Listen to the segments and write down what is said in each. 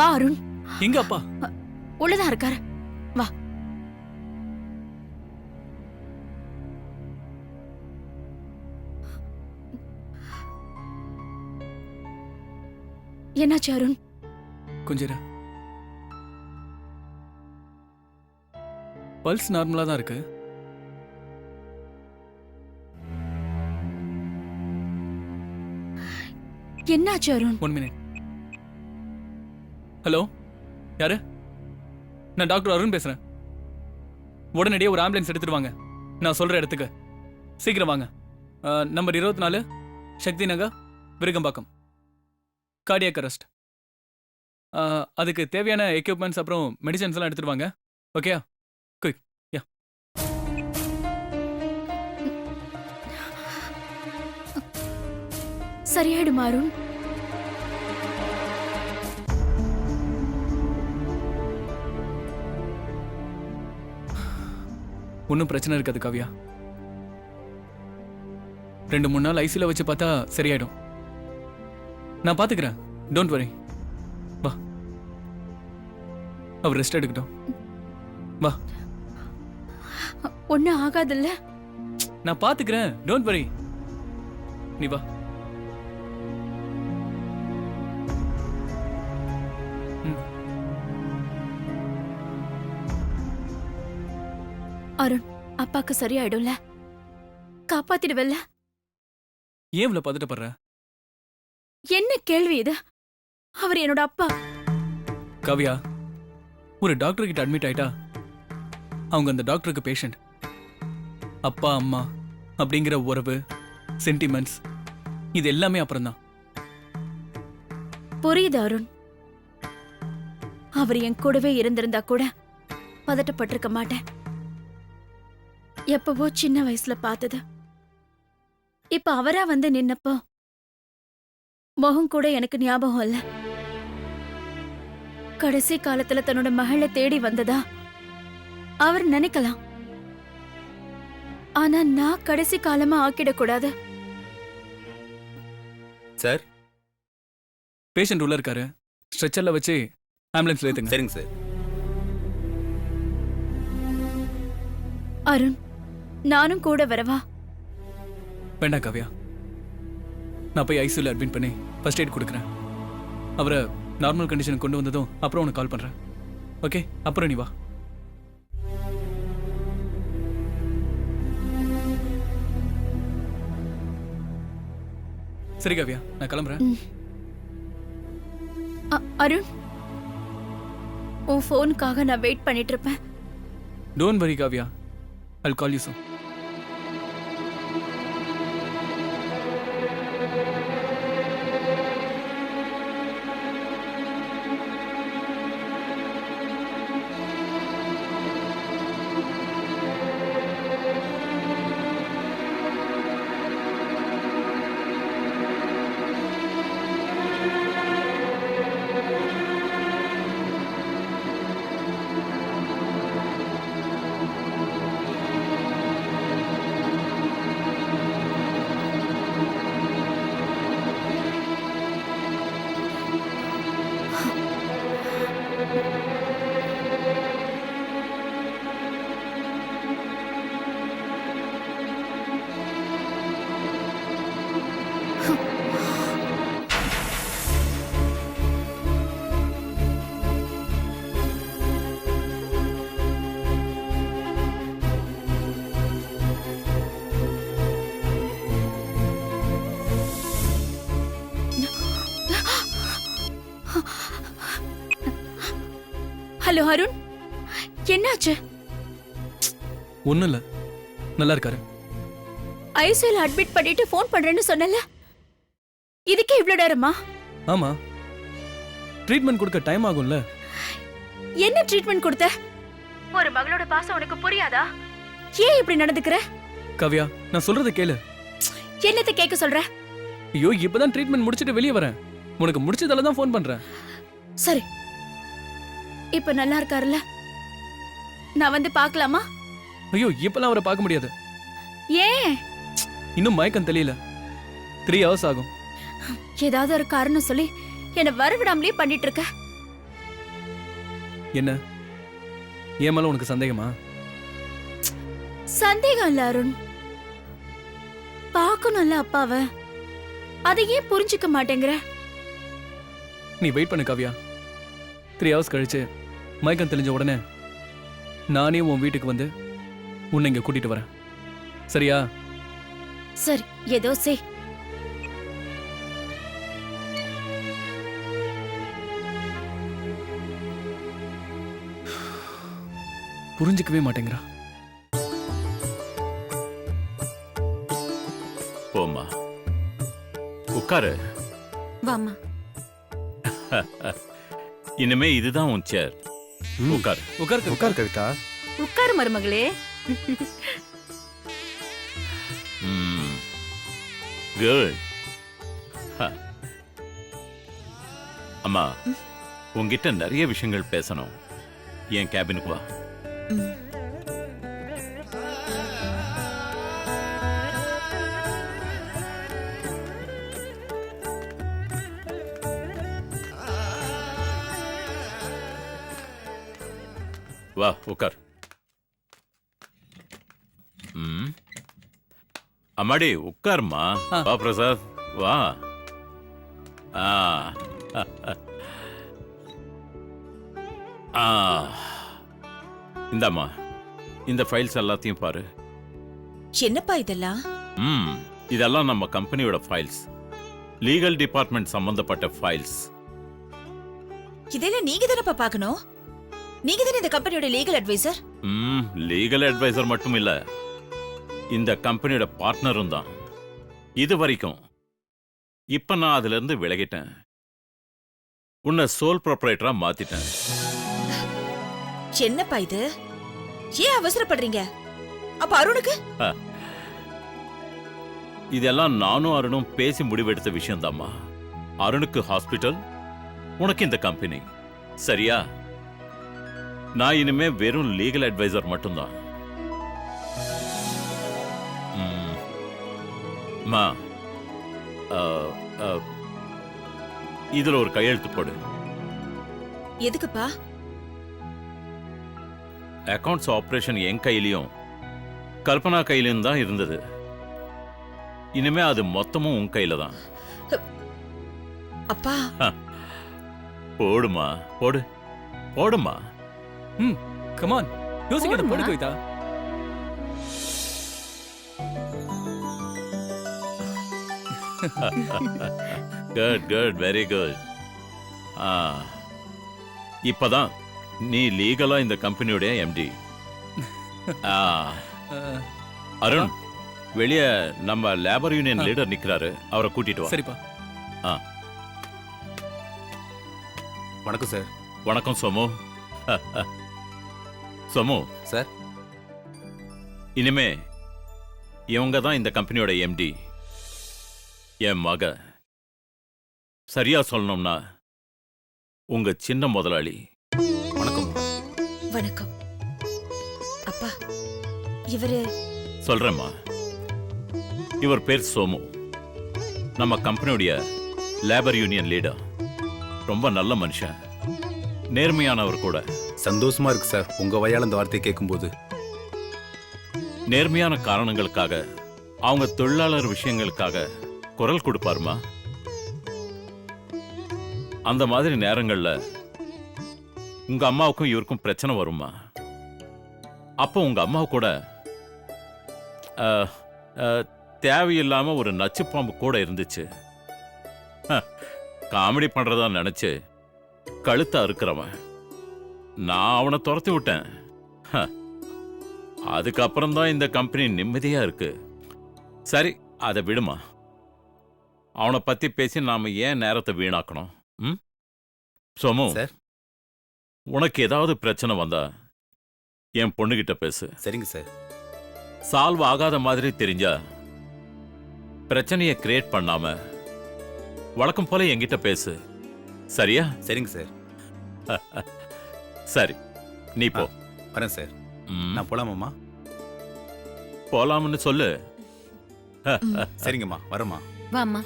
வா அருண். எங்க அப்பா? உள்ளதான் இருக்காரு, வா. என்னாச்சு அருண்? கொஞ்சம் இரு. பல்ஸ் நார்மலா தான் இருக்கு. என்னாச்சு அருண்? 1 மினிட். ஹலோ, யாரு? நான் டாக்டர் அருண் பேசுறேன். உடனடியே ஒரு ஆம்புலன்ஸ் எடுத்துட்டு வாங்க. நான் சொல்ற இடத்துக்கு சீக்கிரம் வாங்க. Number 24 Sakthi Nagar, Virugambakkam. Cardiac arrest. அதுக்கு தேவையான எக்யூப்மெண்ட்ஸ் அப்புறம் மெடிசன்ஸ் எல்லாம் எடுத்துட்டு வாங்க. Okay, quick. யா. சரியாயிடுமா அருண்? ஒன்றும் பிரச்சனை இருக்காது காவியா. 2-3 நாள் ஐசியூல வச்சு பார்த்தா சரியாயிடும். நான் பாத்துக்கிறேன், டோன்ட் வரி. வா, அவர் ரெஸ்ட் எடுக்கட்டும். வா, ஒன்னும் ஆகாதுல்ல? நான் பாத்துக்கிறேன், டோன்ட் வரி. நீ வா. அருண், அப்பாக்கு சரியாயிடும்ல? காப்பாத்திடுவல்ல? ஏன் இவ்வளவு பதட்டப்படுற? என்ன கேள்வி இது? அவர் என்னோட அப்பா. காவியா, ஒரு டாக்டர் கிட்ட அட்மிட் ஆயிட்டா அவங்க அந்த டாக்டருக்கு பேஷண்ட். அப்பா அம்மா அப்படிங்கிற உறவு, சென்டிமெண்ட்ஸ், இது எல்லாமே அப்புறம்தான். புரியுது அருண். அவர் என் கூடவே இருந்திருந்தா கூட பதட்டப்பட்டிருக்க மாட்டேன். எப்பவோ சின்ன வயசுல பார்த்தது. இப்ப அவரா வந்து நின்னப்போ முகம் கூட எனக்கு ஞாபகம் இல்ல. கடைசி காலத்துல தன்னோட மகளை தேடி வந்ததா அவர் நினைக்கலாம். ஆனா நான் கடைசி காலமா ஆக்கிடக்கூடாது. சார், பேஷண்ட் உள்ள இருக்காரு. ஸ்ட்ரெச்சர்ல வச்சு ஆம்புலன்ஸ்ல ஏத்துங்க. சரிங்க சார். அருண், நானும் கூட வரவா? வேண்டாம் காவியா, நான் போய் ஐசியூல அட்மிட் பண்ணி ஃபர்ஸ்ட் எய்ட் கொடுக்குறேன். அவரை நார்மல் கண்டிஷனுக்கு கொண்டு வந்ததும் அப்புறம் உனக்கு கால் பண்றேன். ஓகே, அப்புறம் நீ வா. சரி காவியா, நான் கிளம்புறேன். அருண், உன் போனுக்காக நான் வெயிட் பண்ணிட்டு இருப்பேன். Don't worry Kavya, I'll call you soon. Hello Arun, என்னாச்சு? ஒன்றும் இல்லை, நல்லா இருக்காரு. ஐசியூல அட்மிட் பண்ணிட்டு ஃபோன் பண்றேன்னு சொன்னல, இதுக்கே இவ்வளவு நேரமா? ஆமா, ட்ரீட்மெண்ட் கொடுக்க டைம் ஆகும்ல. என்ன ட்ரீட்மெண்ட் கொடுத்த? ஒரு மகளோட பாசம் உனக்கு புரியாதா? ஏன் இப்படி நடந்துக்கிற? காவியா, நான் சொல்றதை கேளு. என்னத்தை கேட்க சொல்ற? ஐயோ, இப்பதான் ட்ரீட்மெண்ட் முடிச்சிட்டு வெளியே வரேன். உனக்கு முடிச்சதால தான் ஃபோன் பண்றேன். சரி, இப்ப நல்லா இருக்காருல்ல? நான் வந்து பார்க்கலாமா? ஐயோ, இப்பெல்லாம் அவரை பார்க்க முடியாது. ஏன்? இன்னும் மயக்கம் தெரியல. 3 hours ஆகும். ஏதாவது ஒரு காரணம் சொல்லி என்ன வரவிடாமலே பண்ணிட்டு இருக்க. என்ன என் மேல உனக்கு சந்தேகமா? சந்தேகம் இல்ல அருண். பார்க்கணும்ல அப்பாவ. அதை ஏன் புரிஞ்சுக்க மாட்டேங்கிற? நீ வெயிட் பண்ணு காவியா. 3 ஹவர்ஸ் கழிச்சு மயக்கம் தெளிஞ்ச உடனே நானே உன் வீட்டுக்கு வந்து உன்னை இங்க கூட்டிட்டு வரேன். சரியா? சரி, ஏதோ செய். புரிஞ்சுக்கவே மாட்டேங்கிறா. போம்மா, உட்காரு. வாமா. இனிமே இதுதான் உன் சேர். உட்காரு. உட்கார் உட்கார் கவிதா. உட்காரு மருமகளே. குட். அம்மா, உன்கிட்ட நிறைய விஷயங்கள் பேசணும். என் கேபினுக்கு வா. வா, உட்கார். அம்மாடி, உட்காருமா. வா பிரசாத், வா. ஆ ஆ இந்தாம்மா, இந்த ஃபைல்ஸ் எல்லாத்தையும் பாரு. என்னப்பா இதெல்லாம்? இதெல்லாம் நம்ம கம்பெனியோட ஃபைல்ஸ், லீகல் டிபார்ட்மெண்ட் சம்பந்தப்பட்ட ஃபைல்ஸ். இதெல்லாம் நீங்க தானப்பா பார்க்கணும். நீங்க தானே இந்த கம்பெனியோட லீகல் அட்வைசர். லீகல் அட்வைசர் மட்டும் இல்ல, இந்த கம்பெனியோட பார்ட்னரும் தான். இது வரைக்கும். இப்ப நான் அதுல இருந்து விலகிட்டேன். உன்னை சோல் ப்ரொப்ரைட்டரா மாத்திட்டேன். என்னப்பா இது? ஏன் அவசரப்படுறீங்க? அப்ப அருணுக்கு? இதெல்லாம் நானும் அருணும் பேசி முடிவெடுத்த விஷயம்தாம்மா. அருணுக்கு ஹாஸ்பிட்டல், உனக்கு இந்த கம்பெனி. சரியா? நான் இனிமே வெறும் லீகல் அட்வைசர் மட்டும்தான். மா, இதுல ஒரு கையெழுத்து போடு. எதுக்குப்பா? அக்கவுண்ட்ஸ் ஆபரேஷன் என் கையிலயும் கல்பனா கையிலும் தான் இருந்தது. இனிமே அது மொத்தமும் உன் கையில தான். அப்பா, போடுமா, போடு, போடுமா. கமான், யோசிக்காத, போடு Kavitha. Good good, very good. இப்பதான் நீ லீகலா இந்த கம்பெனியோட எம்டி. அருண், வெளிய நம்ம லேபர் யூனியன் லீடர் நிக்கிறாரு, அவரை கூட்டிட்டு வா. சரிப்பா. வணக்கம் சார். வணக்கம் சோமு. சோமு சார், இனிமே இவங்க தான் இந்த கம்பெனியோட எம்டி. என் மக, சரியா சொல்லணும்னா உங்க சின்ன முதலாளி. வணக்கம். வணக்கம். அப்பா, இவரு? சொல்றேம்மா. இவர் பேர் சோமு, நம்ம கம்பெனியுடைய லேபர் யூனியன் லீடர். ரொம்ப நல்ல மனுஷன், நேர்மையானவர் கூட. சந்தோஷமா இருக்கு சார் உங்க வயால இந்த வார்த்தையை கேட்கும்போது. நேர்மையான காரணங்களுக்காக, அவங்க தொழிலாளர் விஷயங்களுக்காக குரல் கொடுப்பாருமா. அந்த மாதிரி நேரங்கள்ல உங்க அம்மாவுக்கும் இவருக்கும் பிரச்சனை வருமா. அப்போ உங்க அம்மா கூட தேவையில்லாம ஒரு நச்சு பாம்பு கூட இருந்துச்சு. காமெடி பண்றதா நினைச்சு கழுத்தை அறுக்கிறவன் நான் அவனை துரத்தி விட்டேன். அதுக்கப்புறம் தான் இந்த கம்பெனி நிம்மதியா இருக்கு. சரி, அதை விடுமா. அவனை பத்தி பேசி நாம ஏன் நேரத்தை வீணாக்கணும்? சோமு சார், உனக்கு ஏதாவது பிரச்சனை வந்தா என் பொண்ணுகிட்ட பேசு. சரிங்க சார். சால்வ் ஆகாத மாதிரி தெரிஞ்சா பிரச்சனையை கிரியேட் பண்ணாம வழக்கம் போல என்கிட்ட பேசு. சரியா? சரிங்க சார். சரி, நீ போ. வரேன் சார். நான் போலாமாம்மா? போலாம்னு சொல்லு. சரிங்கம்மா, வரேம்மா. வாம்மா.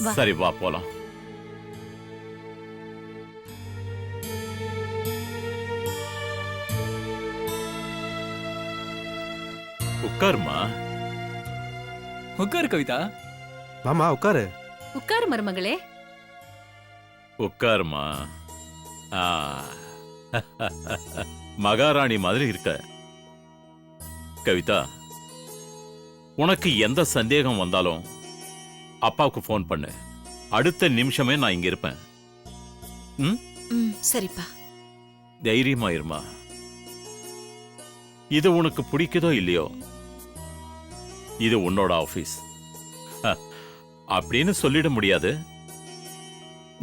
வா. சரி, வா போலாம். உட்காருமா. உட்காரு கவிதா. மாமா உட்காரு. உட்காரு மருமகளே. உட்காருமா. ஆ. மகாராணி மாதிரி இருக்க. கவிதா, உனக்கு எந்த சந்தேகம் வந்தாலும் அப்பாவுக்கு ஃபோன் பண்ணு. அடுத்த நிமிஷமே நான் இங்க இருப்பேன். ம்? சரிப்பா. தைரியமா இருமா. இது உனக்கு பிடிக்குதோ இல்லையோ, இது உன்னோட ஆபீஸ் அப்படின்னு சொல்லிட முடியாது.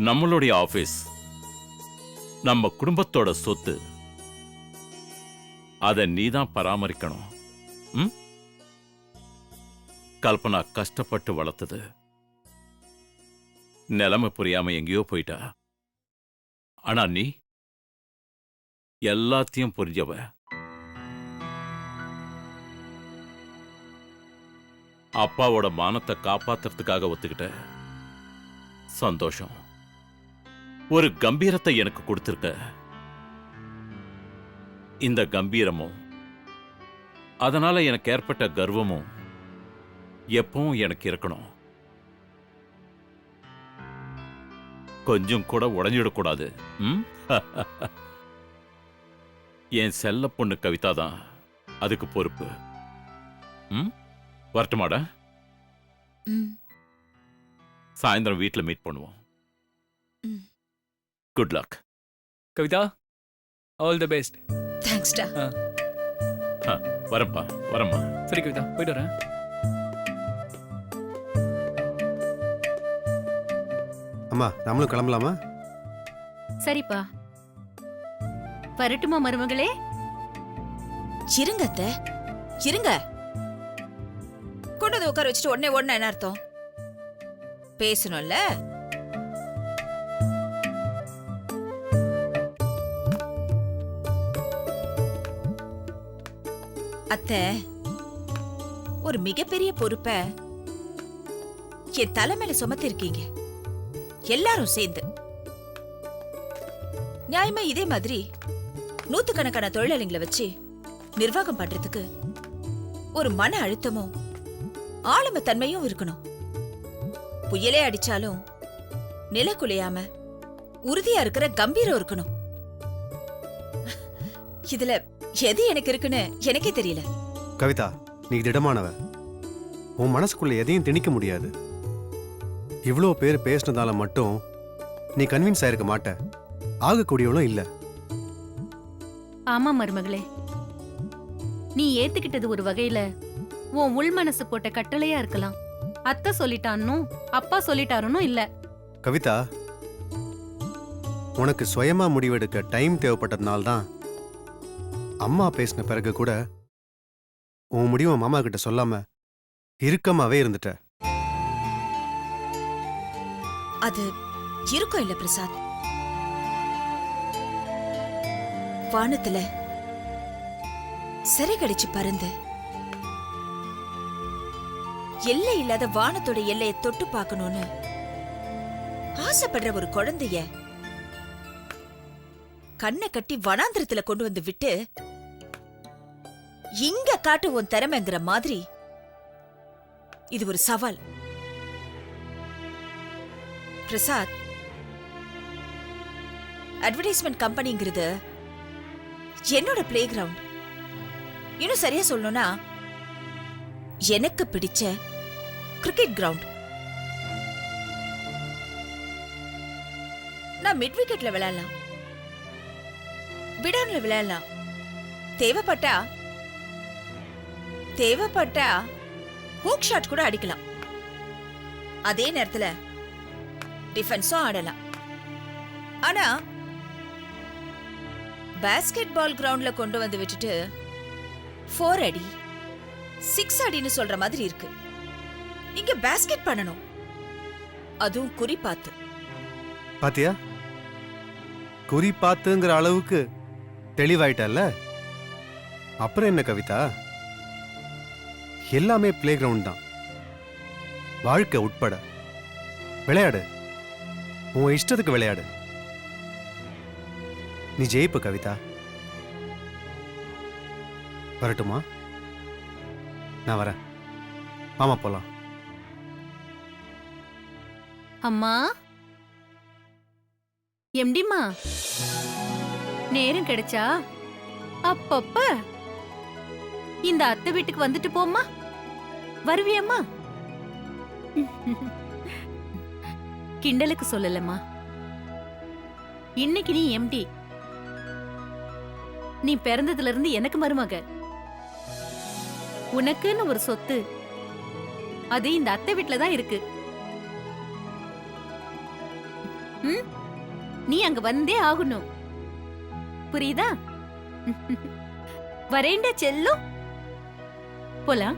நம்மளுடைய ஆபீஸ், நம்ம குடும்பத்தோட சொத்து. அதை நீதான் பராமரிக்கணும். ம்? கல்பனா கஷ்டப்பட்டு வளர்த்தது. நிலைமை புரியாம எங்கேயோ போயிட்டா. ஆனா நீ எல்லாத்தையும் புரிஞ்சவ. அப்பாவோட மானத்தை காப்பாத்துறதுக்காக ஒத்துக்கிட்ட. சந்தோஷம். ஒரு கம்பீரத்தை எனக்கு கொடுத்திருக்க. இந்த கம்பீரமும் அதனால எனக்கு ஏற்பட்ட கர்வமும் எப்பவும் எனக்கு இருக்கணும். கொஞ்சம் கூட உடைஞ்சிடக்கூடாது. என் செல்ல பொண்ணு கவிதா தான் அதுக்கு பொறுப்பு. வரட்டுமாடா? சாயந்தரம் வீட்டில் மீட் பண்ணுவோம். Good luck. Kavitha, all the best. தேங்க்ஸ்டா. வரப்பா, வரம்மா. சரி கவிதா, போயிட்டு வரேன். அம்மா நம்மளும் கிளம்பலாமா? சரிப்பா. வரட்டுமா மருமகளே? இருங்க அத்தை, இருங்க. கொண்டு வந்து உட்கார வச்சுட்டு உடனே என்ன அர்த்தம்? பேசணும்ல. அத்தை, ஒரு மிகப்பெரிய பொறுப்பை என் தலைமையில சுமத்தி இருக்கீங்க எல்லாரும் சேர்ந்து. நியாயமா இதே மாதிரி நூத்துக்கணக்கான தொழிலாளிகளை வச்சு நிர்வாகம் பண்றதுக்கு ஒரு மன அழுத்தமும் ஆளுமை தன்மையும் இருக்கணும். புயலே அடிச்சாலும் நிலக்குலையாம உறுதியா இருக்கிற கம்பீரம் இருக்கணும். இதுல எது எனக்கு இருக்குன்னு எனக்கே தெரியல. கவிதா, நீ திடமானவ. உன் மனசுக்குள்ள எதையும் திணிக்க முடியாது. இவ்வளோ பேர் பேசினதால மட்டும் நீ கன்வின்ஸ் ஆயிருக்க மாட்ட. ஆகக்கூடியவளும் இல்ல. ஆமா மருமகளே, நீ ஏத்துக்கிட்டது ஒரு வகையில உன் உள் மனசு போட்ட கட்டளையா இருக்கலாம். அத்தை சொல்லிட்டான்னு அப்பா சொல்லிட்டாருன்னு இல்ல. கவிதா, உனக்கு சுயமா முடிவெடுக்க டைம் தேவைப்பட்டதுனால தான் அம்மா பேசின பிறகு கூட உன் முடிவை மாமா கிட்ட சொல்லாம இறுக்கமாவே இருந்துட்ட. அது இருக்கும் இல்ல பிரசாத். வானத்துல சரி கடிச்சு பறந்து எல்லை இல்லாத வானத்தோட எல்லையை தொட்டு பார்க்கணும்னு ஆசைப்படுற ஒரு குழந்தைய கண்ணை கட்டி வனாந்திரத்துல கொண்டு வந்து விட்டு இங்க காட்டு உன் திறமைங்கிற மாதிரி இது ஒரு சவால். பிரசாத், அட்வர்டைஸ்மெண்ட் கம்பெனிங்கிறது என்னோட பிளே கிரவுண்ட். இன்னும் சரியா சொல்லணும்னா எனக்கு பிடிச்ச கிரிக்கெட் கிரவுண்ட். நான் மிட் விக்கெட்ல விளையாடலாம், பிடான்ல விளையாடலாம், தேவைப்பட்டா ஹூக் ஷாட் கூட அடிக்கலாம். அதே நேரத்துல டிஃபென்ஸும் ஆடலாம். ஆனா பாஸ்கெட் பால் கிரவுண்ட்ல கொண்டு வந்து விட்டுட்டு 4 அடி 6 அடின்னு சொல்ற மாதிரி இருக்கு. இங்க பாஸ்கெட் பண்ணணும், அதுவும் குறி பார்த்து. பாத்தியா, குறி பார்த்துங்கிற அளவுக்கு தெளிவாயிட்டல்ல. அப்புறம் என்ன கவிதா, எல்லாமே பிளே கிரவுண்ட் தான். வாழ்க்கை உட்பட விளையாடு, உன் இஷ்டத்துக்கு விளையாடு. நீ ஜெயிப்ப கவிதா. வரட்டுமா? நான் வரேன். ஆமா போலாம். அம்மா எம்டிமா, நேரம் கிடைச்சா அப்பப்ப இந்த அத்தை வீட்டுக்கு வந்துட்டு போம்மா. வருவியம்மா? கிண்டலுக்கு சொல்லலம்மா. இன்னைக்கு நீ எம்டி. நீ பிறந்ததுல இருந்து எனக்கு மருமக. உனக்குன்னு ஒரு சொத்து, அது இந்த அத்தை வீட்டுல தான் இருக்கு. ம்? நீ அங்க வந்தே ஆகணும். புரியுதா? வரேண்டா செல்லும். போலாம்.